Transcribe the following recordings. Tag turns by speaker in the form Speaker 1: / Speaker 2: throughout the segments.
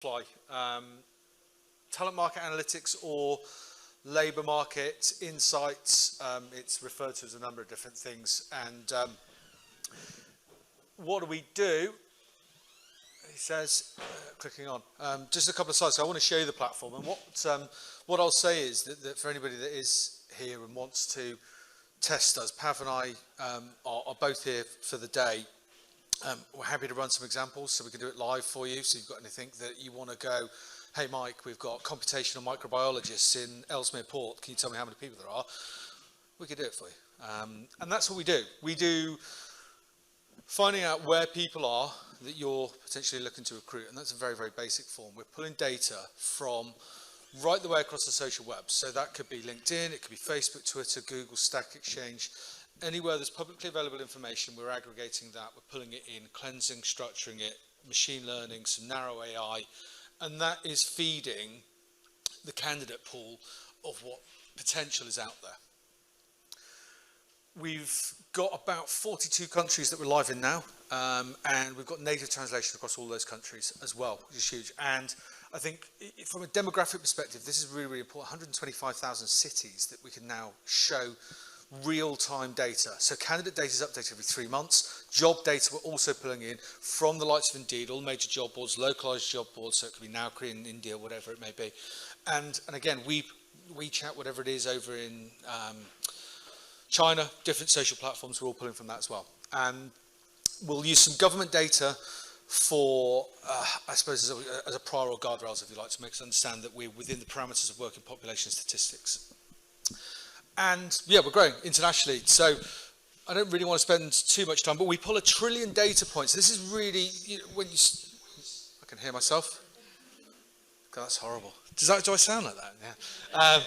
Speaker 1: Horsefly, talent market analytics or labour market insights. It's referred to as a number of different things. And what do we do? He says, clicking on, just a couple of slides. So I want to show you the platform. And what I'll say is that for anybody that is here and wants to test us, Pav and I are both here for the day. We're happy to run some examples so we can do it live for you. So if you've got anything that you want to go, hey Mike, we've got computational microbiologists in Ellesmere Port, can you tell me how many people there are? We could do it for you. And that's what we do. We do finding out where people are that you're potentially looking to recruit, and that's a very, very basic form. We're pulling data from right the way across the social web. So that could be LinkedIn, it could be Facebook, Twitter, Google, Stack Exchange. Anywhere there's publicly available information, we're aggregating that, we're pulling it in, cleansing, structuring it, machine learning, some narrow AI, and that is feeding the candidate pool of what potential is out there. We've got about 42 countries that we're live in now, and we've got native translation across all those countries as well, which is huge. And I think from a demographic perspective, this is really, really important. 125,000 cities that we can now show real-time data. So candidate data is updated every 3 months. Job data we're also pulling in from the likes of Indeed, all major job boards, localized job boards, so it could be now Korean, India, whatever it may be. And again, WeChat, whatever it is over in China, different social platforms, we're all pulling from that as well. And we'll use some government data for, I suppose, as a prior or guardrails, if you like, to make us understand that we're within the parameters of working population statistics. And yeah, we're growing internationally. So I don't really want to spend too much time, but we pull 1 trillion data points. This is really, when you, I can hear myself. God, that's horrible. Do I sound like that? Yeah.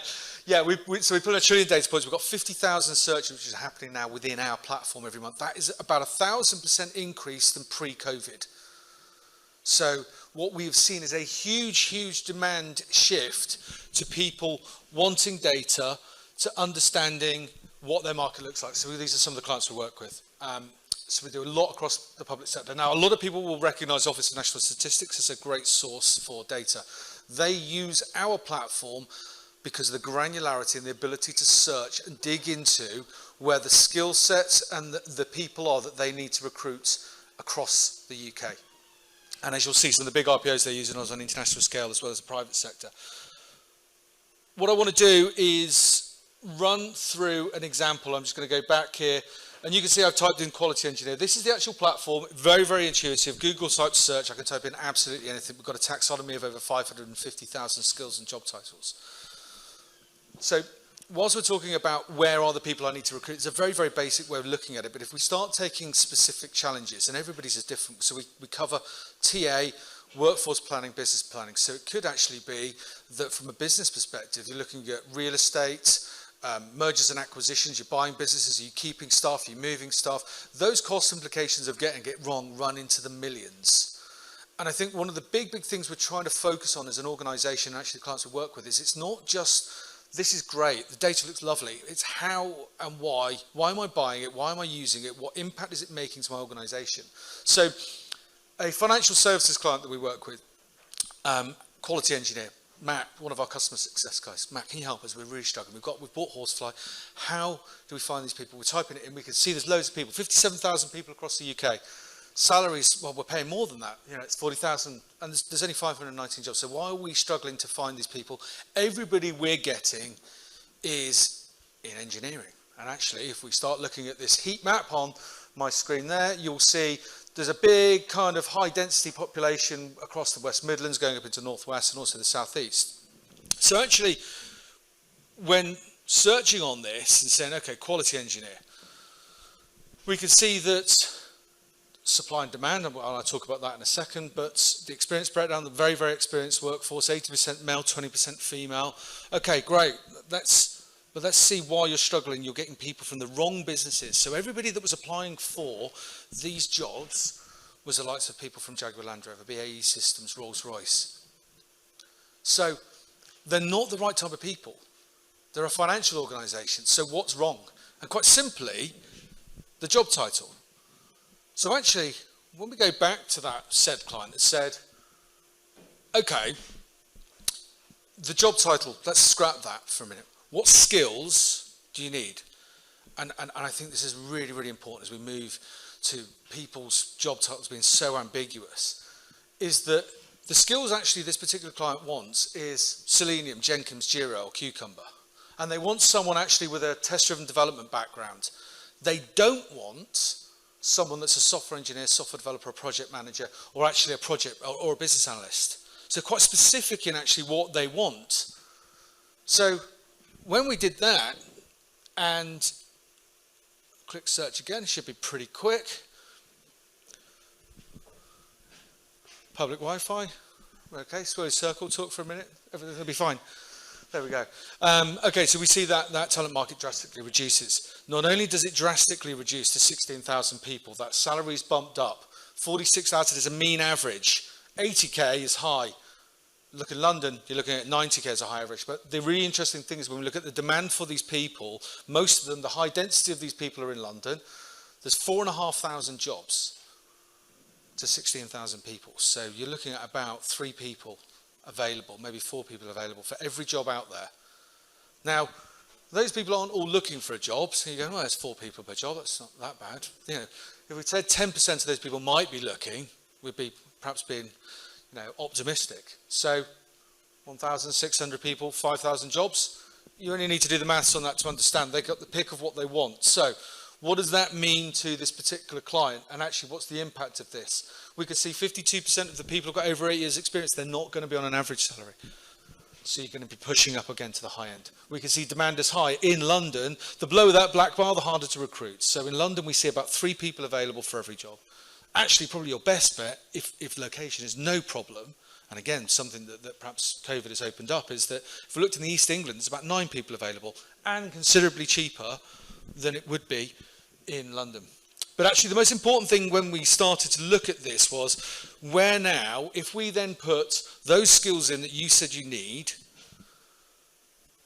Speaker 1: So we pull 1 trillion data points. We've got 50,000 searches, which is happening now within our platform every month. That is about 1,000% increase than pre-COVID. So what we've seen is a huge, huge demand shift to people wanting data, to understanding what their market looks like. So these are some of the clients we work with. So we do a lot across the public sector. Now, a lot of people will recognise Office of National Statistics as a great source for data. They use our platform because of the granularity and the ability to search and dig into where the skill sets and the people are that they need to recruit across the UK. And as you'll see, some of the big RPOs they're using us on an international scale as well as the private sector. What I want to do is run through an example. I'm just going to go back here, and you can see I've typed in quality engineer. This is the actual platform, very, very intuitive. Google type search, I can type in absolutely anything. We've got a taxonomy of over 550,000 skills and job titles. So whilst we're talking about where are the people I need to recruit, it's a very, very basic way of looking at it. But if we start taking specific challenges, and everybody's is different, so we cover TA, workforce planning, business planning. So it could actually be that from a business perspective, you're looking at real estate, mergers and acquisitions, you're buying businesses, are you keeping staff, are you moving staff? Those cost implications of getting it wrong run into the millions. And I think one of the big, big things we're trying to focus on as an organisation, and actually the clients we work with, is it's not just, this is great, the data looks lovely, it's how and why am I buying it, why am I using it, what impact is it making to my organisation? So a financial services client that we work with, quality engineer, Matt, one of our customer success guys. Matt, can you help us? We're really struggling. We've bought Horsefly. How do we find these people? We're typing it in. We can see there's loads of people, 57,000 people across the UK. Salaries, well, we're paying more than that. You know, it's 40,000, and there's only 519 jobs. So why are we struggling to find these people? Everybody we're getting is in engineering. And actually, if we start looking at this heat map on my screen there, you'll see there's a big kind of high density population across the West Midlands going up into Northwest and also the Southeast. So actually, when searching on this and saying, okay, quality engineer, we can see that supply and demand, and I'll talk about that in a second, but the experience breakdown, the very, very experienced workforce, 80% male, 20% female. Okay, great. But let's see why you're struggling. You're getting people from the wrong businesses. So everybody that was applying for these jobs was the likes of people from Jaguar Land Rover, BAE Systems, Rolls-Royce. So they're not the right type of people. They're a financial organisation. So what's wrong? And quite simply, the job title. So actually, when we go back to that said client that said, okay, the job title, let's scrap that for a minute. What skills do you need? And I think this is really, really important as we move to people's job titles being so ambiguous, is that the skills actually this particular client wants is Selenium, Jenkins, Jira, or Cucumber. And they want someone actually with a test-driven development background. They don't want someone that's a software engineer, software developer, a project manager, or actually a project or a business analyst. So quite specific in actually what they want. So when we did that, and click search again, it should be pretty quick. Public Wi-Fi. Okay, swirly circle, talk for a minute, everything will be fine. There we go. Okay, so we see that talent market drastically reduces. Not only does it drastically reduce to 16,000 people, that salary's bumped up. 46,000 is a mean average. 80k is high. Look in London, you're looking at 90k as a high average. But the really interesting thing is when we look at the demand for these people, most of them, the high density of these people are in London. There's 4,500 jobs to 16,000 people. So you're looking at about 3 people available, maybe 4 people available for every job out there. Now, those people aren't all looking for a job, so you go, well, there's 4 people per job, that's not that bad. You know, if we said 10% of those people might be looking, we'd be perhaps being, optimistic. So 1,600 people, 5,000 jobs. You only need to do the maths on that to understand they got the pick of what they want. So what does that mean to this particular client? And actually, what's the impact of this? We could see 52% of the people who've got over 8 years experience, they're not going to be on an average salary. So you're going to be pushing up again to the high end. We can see demand is high in London. The below that black bar, the harder to recruit. So in London, we see about 3 people available for every job. Actually, probably your best bet, if location is no problem, and again, something that perhaps COVID has opened up, is that if we looked in the East England, there's about 9 people available and considerably cheaper than it would be in London. But actually, the most important thing when we started to look at this was, where now, if we then put those skills in that you said you need,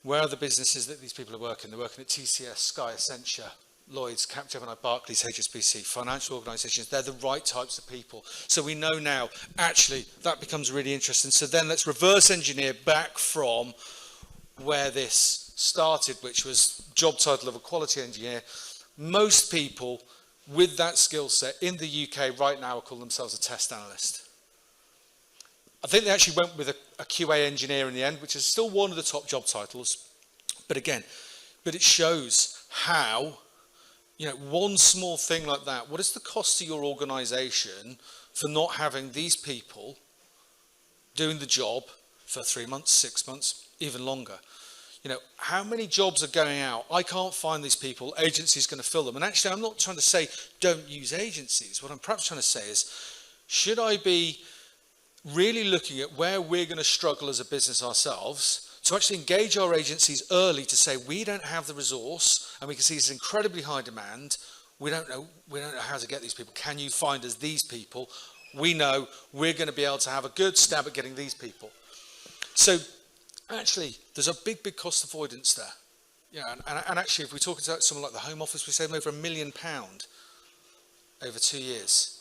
Speaker 1: where are the businesses that these people are working? They're working at TCS, Sky, Accenture, Lloyds, Capgemini, Barclays, HSBC, financial organisations. They're the right types of people. So we know now, actually, that becomes really interesting. So then let's reverse engineer back from where this started, which was job title of a quality engineer. Most people with that skill set in the UK right now call themselves a test analyst. I think they actually went with a QA engineer in the end, which is still one of the top job titles. But again, it shows how, one small thing like that, what is the cost to your organisation for not having these people doing the job for 3 months, 6 months, even longer? How many jobs are going out? I can't find these people. Agency's going to fill them. And actually, I'm not trying to say don't use agencies. What I'm perhaps trying to say is, should I be really looking at where we're going to struggle as a business ourselves to actually engage our agencies early to say we don't have the resource and we can see it's incredibly high demand. We don't know how to get these people. Can you find us these people? We know we're going to be able to have a good stab at getting these people. So actually, there's a big cost avoidance there. And actually, if we're talking about someone like the Home Office, we save them over £1 million over 2 years.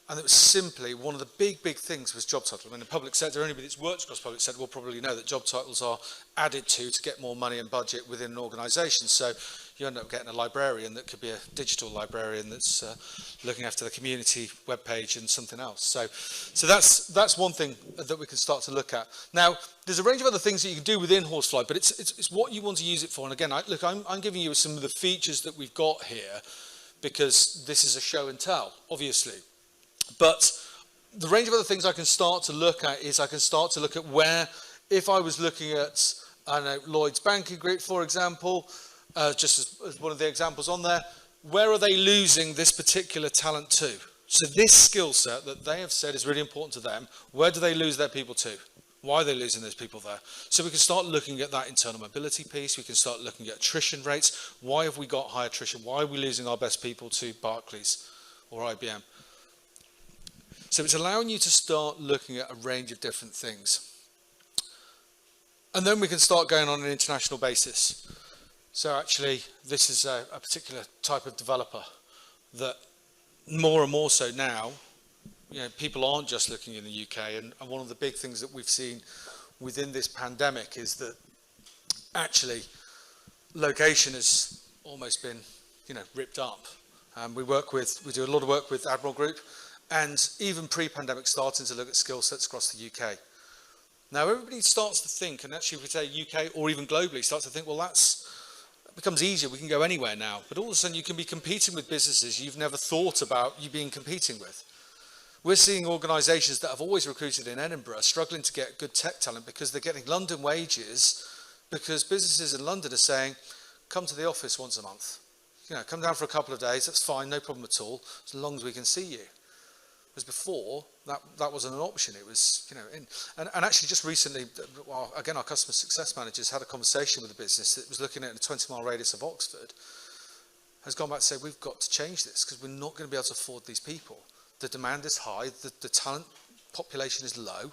Speaker 1: And it was simply one of the big things was job title. I mean, in the public sector, anybody that's worked across public sector will probably know that job titles are added to get more money and budget within an organisation. So you end up getting a librarian that could be a digital librarian that's looking after the community webpage and something else. So that's one thing that we can start to look at. Now, there's a range of other things that you can do within Horsefly, but it's what you want to use it for. And again, I'm giving you some of the features that we've got here because this is a show and tell, obviously. But the range of other things I can start to look at is I can start to look at where, if I was looking at, Lloyds Banking Group, for example, just as one of the examples on there, where are they losing this particular talent to? So this skill set that they have said is really important to them, where do they lose their people to? Why are they losing those people there? So we can start looking at that internal mobility piece. We can start looking at attrition rates. Why have we got high attrition? Why are we losing our best people to Barclays or IBM? So it's allowing you to start looking at a range of different things. And then we can start going on an international basis. So actually, this is a particular type of developer that more and more so now, people aren't just looking in the UK, and one of the big things that we've seen within this pandemic is that actually location has almost been, ripped up. We do a lot of work with Admiral Group, and even pre-pandemic starting to look at skill sets across the UK. Now everybody starts to think, and actually if we say UK or even globally, starts to think, well, that becomes easier, we can go anywhere now. But all of a sudden you can be competing with businesses you've never thought about you being competing with. We're seeing organisations that have always recruited in Edinburgh struggling to get good tech talent because they're getting London wages, because businesses in London are saying, come to the office once a month. Come down for a couple of days, that's fine, no problem at all, as long as we can see you. Whereas before, that wasn't an option. It was, and actually just recently, again, our customer success managers had a conversation with a business that was looking at a 20-mile radius of Oxford, has gone back to say, we've got to change this because we're not going to be able to afford these people. The demand is high, the talent population is low,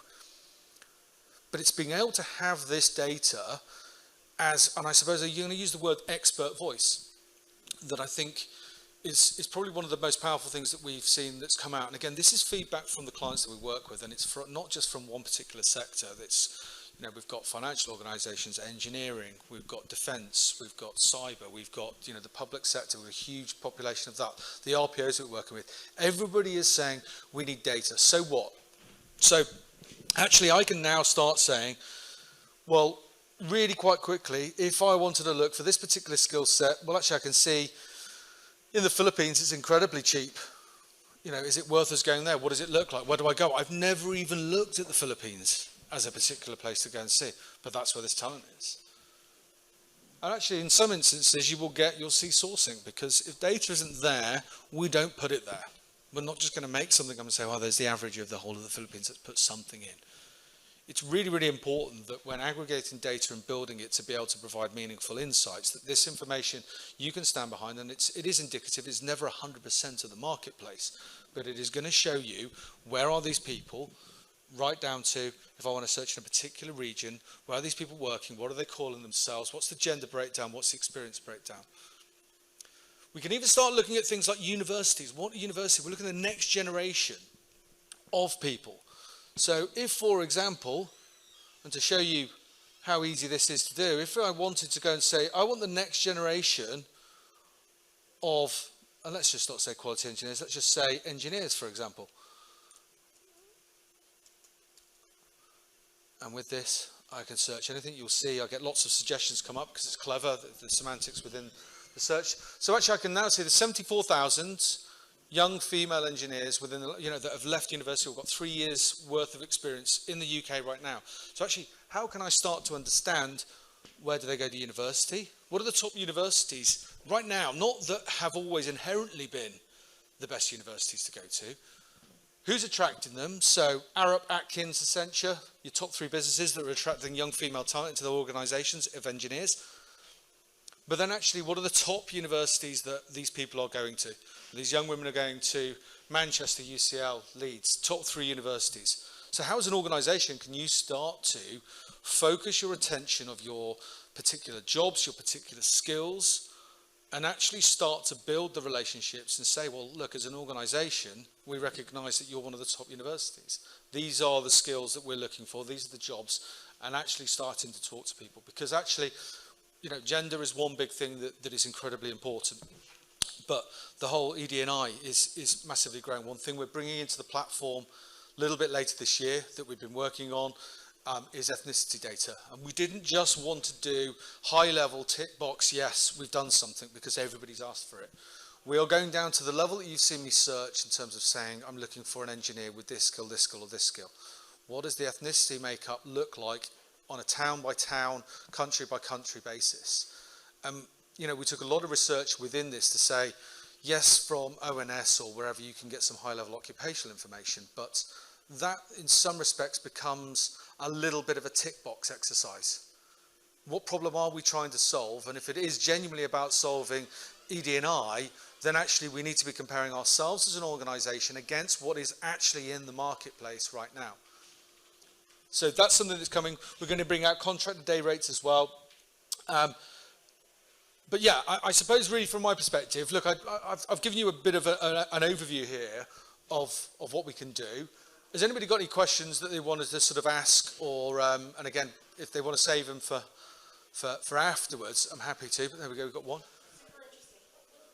Speaker 1: but it's being able to have this data as, and I suppose you're going to use the word expert voice, that I think is probably one of the most powerful things that we've seen that's come out. And again, this is feedback from the clients that we work with, and it's not just from one particular sector. That's, we've got financial organisations, engineering, we've got defence, we've got cyber, we've got, the public sector with a huge population of that, the RPOs that we're working with. Everybody is saying, we need data. So what? So actually, I can now start saying, well, really quite quickly, if I wanted to look for this particular skill set, well, actually, I can see in the Philippines, it's incredibly cheap. Is it worth us going there? What does it look like? Where do I go? I've never even looked at the Philippines as a particular place to go and see, but that's where this talent is. And actually, in some instances, you'll see sourcing, because if data isn't there, we don't put it there. We're not just going to make something up and say, well, there's the average of the whole of the Philippines, let's put something in. It's really, really important that when aggregating data and building it to be able to provide meaningful insights, that this information you can stand behind, and it is indicative. It's never 100% of the marketplace, but it is going to show you where are these people, right down to, if I want to search in a particular region, where are these people working, what are they calling themselves, what's the gender breakdown, what's the experience breakdown. We can even start looking at things like universities. What university? We're looking at the next generation of people. So if, for example, and to show you how easy this is to do, if I wanted to go and say, I want the next generation of, and let's just not say quality engineers, let's just say engineers, for example. And with this, I can search anything. You'll see I get lots of suggestions come up because it's clever, the semantics within the search. So actually I can now see the 74,000 young female engineers within that have left university, who've got 3 years worth of experience in the UK right now. So actually, how can I start to understand where do they go to university? What are the top universities right now, not that have always inherently been the best universities to go to? Who's attracting them? So Arup, Atkins, Accenture, your top 3 businesses that are attracting young female talent into their organisations of engineers. But then actually, what are the top universities that these people are going to? These young women are going to Manchester, UCL, Leeds, top 3 universities. So how as an organisation can you start to focus your attention of your particular jobs, your particular skills, and actually start to build the relationships and say, well, look, as an organisation, we recognise that you're one of the top universities. These are the skills that we're looking for. These are the jobs. And actually starting to talk to people. Because actually, gender is one big thing that is incredibly important. But the whole ED&I is massively growing. One thing we're bringing into the platform a little bit later this year that we've been working on is ethnicity data. And we didn't just want to do high-level tick box, yes, we've done something, because everybody's asked for it. We are going down to the level that you've seen me search in terms of saying, I'm looking for an engineer with this skill, or this skill. What does the ethnicity makeup look like on a town-by-town, country-by-country basis? We took a lot of research within this to say, yes, from ONS or wherever you can get some high-level occupational information, but that in some respects becomes a little bit of a tick box exercise. What problem are we trying to solve? And if it is genuinely about solving ED&I, then actually we need to be comparing ourselves as an organisation against what is actually in the marketplace right now. So that's something that's coming. We're going to bring out contractor day rates as well. But yeah, I suppose really from my perspective, look, I've given you a bit of an overview here, of what we can do. Has anybody got any questions that they wanted to sort of ask, or and again, if they want to save them for afterwards, I'm happy to. But there we go, we've got one.
Speaker 2: Super interesting.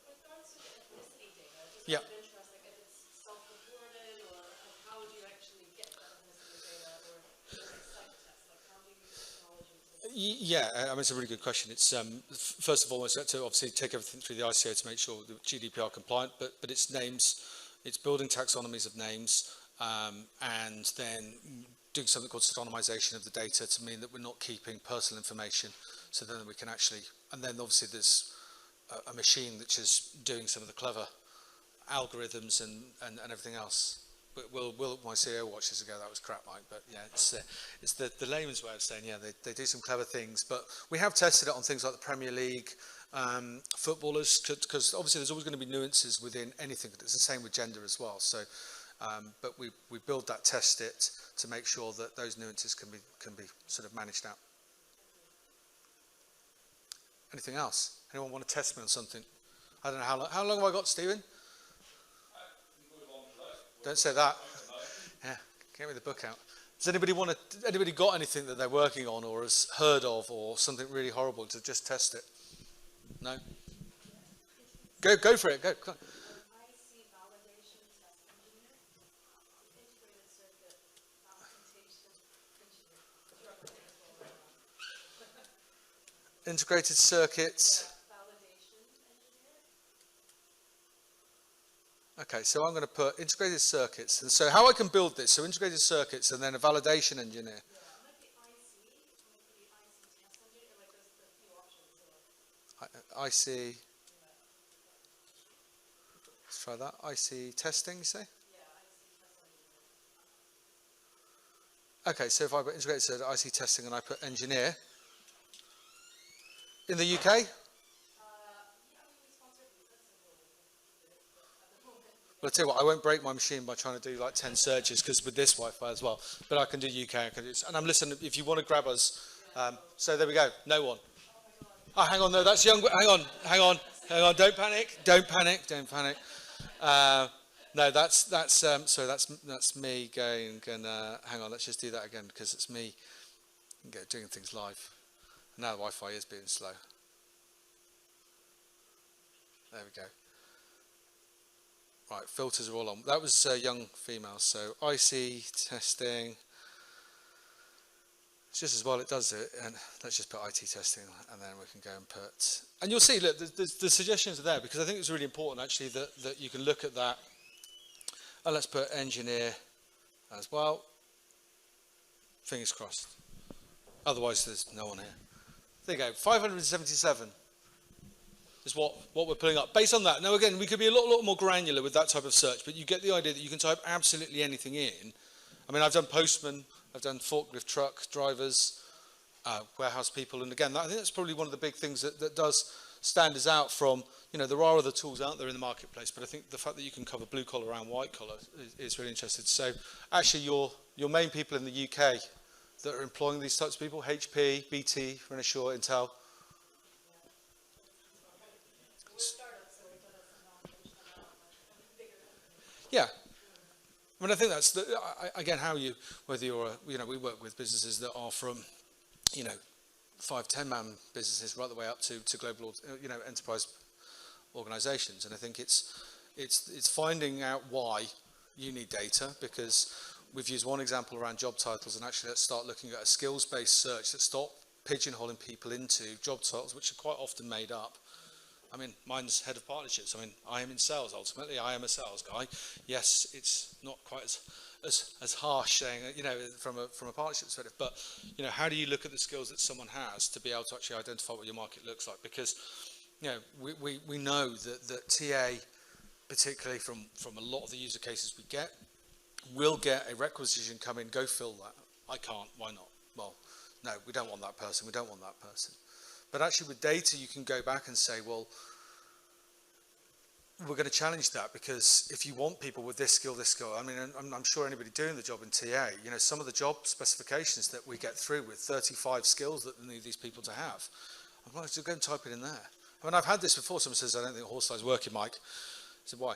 Speaker 2: With regards to the ethnicity data, just
Speaker 1: Yeah.
Speaker 2: out of interest, like if it's self-reported, or like how would you actually get that ethnicity data, or is it psych test? Like how do you use technology to?
Speaker 1: Yeah, I mean, it's a really good question. It's first of all, it's to obviously take everything through the ICO to make sure the GDPR compliant, but it's names, it's building taxonomies of names, and then doing something called pseudonymization of the data to mean that we're not keeping personal information, so then we can actually, and then obviously there's a machine which is doing some of the clever algorithms and everything else. My CEO watched this ago, that was crap, Mike, but yeah, it's the layman's way of saying, yeah, they do some clever things, but we have tested it on things like the Premier League, footballers, because obviously there's always going to be nuances within anything. It's the same with gender as well, so but we build that, test it to make sure that those nuances can be sort of managed out. Anything else? Anyone want to test me on something? I don't know how long have I got, Stephen? Don't say that. Yeah, get me the book out. Does anybody got anything that they're working on or has heard of, or something really horrible to just test it? No? Go for it. Go. Come on.
Speaker 2: IC validation test engineer, integrated circuit authentication engineer.
Speaker 1: Integrated circuits.
Speaker 2: Validation engineer.
Speaker 1: Okay, so I'm going to put integrated circuits. And so how I can build this, so integrated circuits and then a validation engineer.
Speaker 2: Yeah, it might be IC, it might be IC test engineer, like there's a few options. So.
Speaker 1: IC, let's try that. IC testing, you say?
Speaker 2: Yeah, IC test engineer.
Speaker 1: Okay, so if I put integrated circuit, IC testing, and I put engineer. In the UK?
Speaker 2: Yeah, I mean, we sponsor visas, so we'll do it, but at the moment,
Speaker 1: Well, I'll tell you what, I won't break my machine by trying to do like 10 searches, because with this Wi-Fi as well. But I can do UK, I can do, and I'm listening, if you want to grab us. So there we go, no one. Oh, hang on, no, that's young, hang on, don't panic. No, sorry, that's me going, and hang on, let's just do that again, because it's me doing things live. Now the Wi-Fi is being slow. There we go. Right, filters are all on. That was young female, so IC testing. It's just as well it does it, and let's just put IT testing, and then we can go and put. And you'll see, look, the suggestions are there, because I think it's really important actually that you can look at that. And let's put engineer as well. Fingers crossed. Otherwise, there's no one here. There you go, 577 is what we're pulling up. Based on that, now again, we could be a lot more granular with that type of search, but you get the idea that you can type absolutely anything in. I mean, I've done postmen, I've done forklift truck drivers, warehouse people, and again, I think that's probably one of the big things that does stand us out from, you know, there are other tools out there in the marketplace, but I think the fact that you can cover blue collar and white collar is really interesting. So actually your main people in the UK that are employing these types of people, HP, BT, Renaissance, Intel. Yeah. I mean, I think that's, again, whether you're, we work with businesses that are from, 5, 10-man businesses right the way up to global, enterprise organizations. And I think it's finding out why you need data, because we've used one example around job titles, and actually let's start looking at a skills-based search that stop pigeonholing people into job titles, which are quite often made up. I mean, mine's head of partnerships. I mean, I am in sales ultimately. I am a sales guy. Yes, it's not quite as harsh saying, from a partnership perspective, but, how do you look at the skills that someone has to be able to actually identify what your market looks like? Because, we know that TA, particularly from a lot of the user cases we get, will get a requisition come in, go fill that. I can't, why not? Well, no, we don't want that person, But actually with data, you can go back and say, well, we're going to challenge that, because if you want people with this skill, I mean, I'm sure anybody doing the job in TA, some of the job specifications that we get through with 35 skills that they need these people to have, I'm like, so go and type it in there. I mean, I've had this before. Someone says, I don't think Horsefly is working, Mike. I said, why?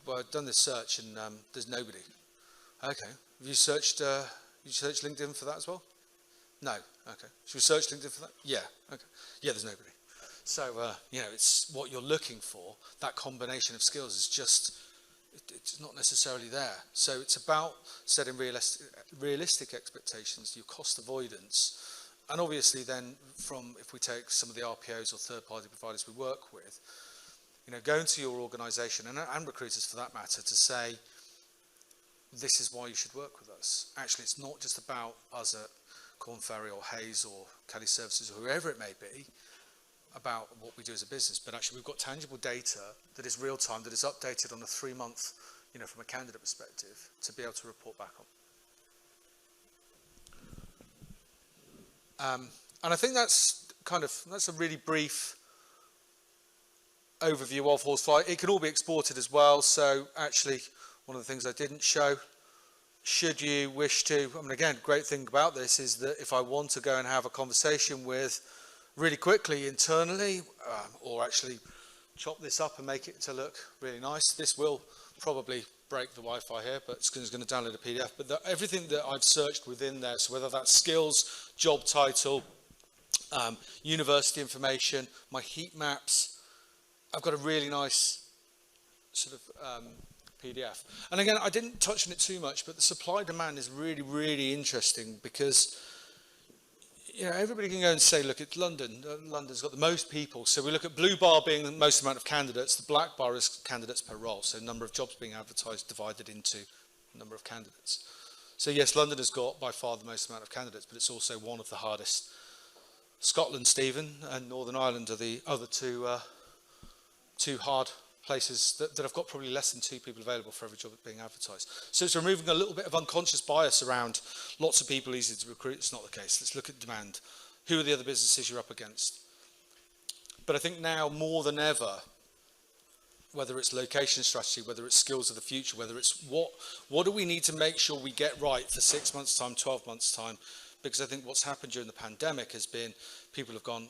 Speaker 1: Well, I've done this search and there's nobody. Okay. Have you searched LinkedIn for that as well? No. Okay. Should we search LinkedIn for that? Yeah. Okay. Yeah, there's nobody. So, it's what you're looking for. That combination of skills is just, it's not necessarily there. So it's about setting realistic expectations, your cost avoidance. And obviously then if we take some of the RPOs or third-party providers we work with, going to your organisation and recruiters for that matter to say, this is why you should work with us. Actually, it's not just about us at Corn Ferry or Hayes or Kelly Services or whoever it may be about what we do as a business, but actually we've got tangible data that is real time, that is updated on a 3-month, from a candidate perspective, to be able to report back on. And I think that's a really brief overview of Horsefly. It can all be exported as well, so actually one of the things I didn't show, should you wish to, again, great thing about this is that if I want to go and have a conversation with really quickly internally, or actually chop this up and make it to look really nice, this will probably break the Wi-Fi here, but it's going to download a PDF. But everything that I've searched within there, so whether that's skills, job title, university information, my heat maps, I've got a really nice sort of PDF. And again, I didn't touch on it too much, but the supply demand is really, really interesting because everybody can go and say, look, it's London. London's got the most people. So we look at blue bar being the most amount of candidates. The black bar is candidates per role. So number of jobs being advertised divided into number of candidates. So yes, London has got by far the most amount of candidates, but it's also one of the hardest. Scotland, Stephen, and Northern Ireland are the other two hard places that have got probably less than 2 people available for every job that's being advertised. So it's removing a little bit of unconscious bias around lots of people easy to recruit. It's not the case. Let's look at demand. Who are the other businesses you're up against? But I think now more than ever, whether it's location strategy, whether it's skills of the future, whether it's what do we need to make sure we get right for 6 months' time, 12 months' time? Because I think what's happened during the pandemic has been people have gone,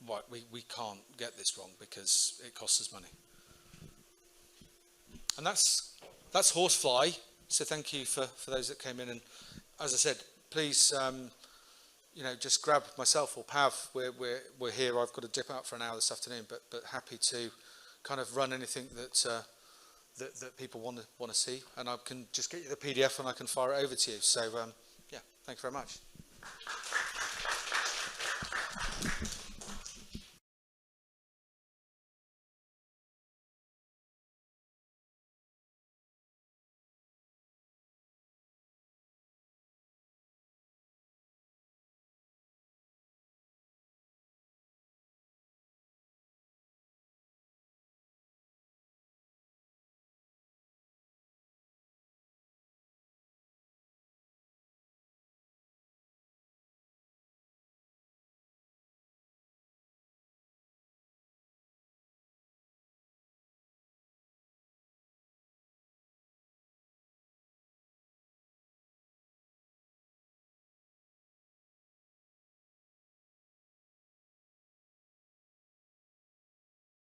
Speaker 1: right, we can't get this wrong because it costs us money. And that's Horsefly. So thank you for those that came in. And as I said, please, just grab myself or Pav. We're here. I've got to dip out for an hour this afternoon, but happy to kind of run anything that people want to see. And I can just get you the PDF and I can fire it over to you. So yeah, thank you very much.